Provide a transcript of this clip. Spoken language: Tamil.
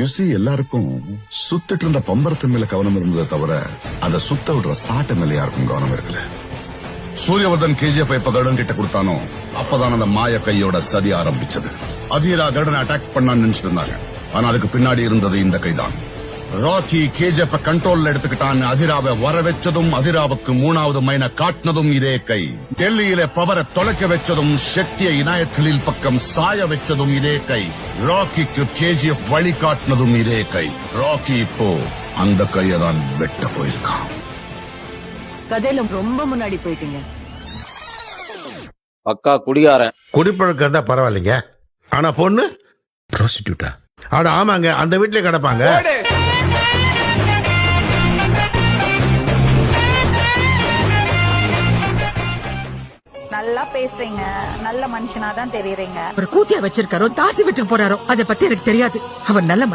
எல்லாருக்கும் சுத்திட்டு இருந்த பம்பரத்தின் மேல கவனம் இருந்ததை தவிர அதை சுத்த விடுற சாட்டை மேல யாருக்கும் கவனம் இருக்கல. சூரியவர்தன் KGF எப்ப கருடன் கிட்ட கொடுத்தானோ அப்பதான் அந்த மாய கையோட சதி ஆரம்பிச்சது. அதீரா கருடனை அட்டாக் பண்ணான்னு நினைச்சிட்டு இருந்தாங்க. ஆனா அதுக்கு பின்னாடி இருந்தது இந்த கைதான். ராக்கி KGF கண்ட்ரோல்ல எடுத்துக்கிட்டான்னு அதிராவை வர வச்சதும், அதிராவுக்கு 3வது மைனை காட்டினதும் இதே கை. டெல்லியில பவரை தொலைக்க வச்சதும், ஷெட்டிய இனாயத்தலில் பக்கம் சாய வச்சதும் இதே கை. ராக்கிக்கு KGF வழி காட்டினதும் இதே கை. ராக்கி இப்போ அந்த கையை தான் வெட்ட போயிருக்கான். கதையில ரொம்ப முன்னாடி போயிட்டீங்க. பக்கா குடிகாரன். குடிப்பழக்கம் தான் பரவாயில்லைங்க. ஆனா பொண்ணு ப்ராஸ்டிடியூட்டா? ஆட ஆமாங்க, அந்த வீட்லயே கிடப்பாங்க. நல்லா பேசுறீங்க, நல்ல மனுஷனா தான் தெரியுறீங்க. ஒரு கூத்தியா வச்சிருக்காரோ தாசி விட்டு போறாரோ அதை பத்தி எனக்கு தெரியாது. அவர் நல்ல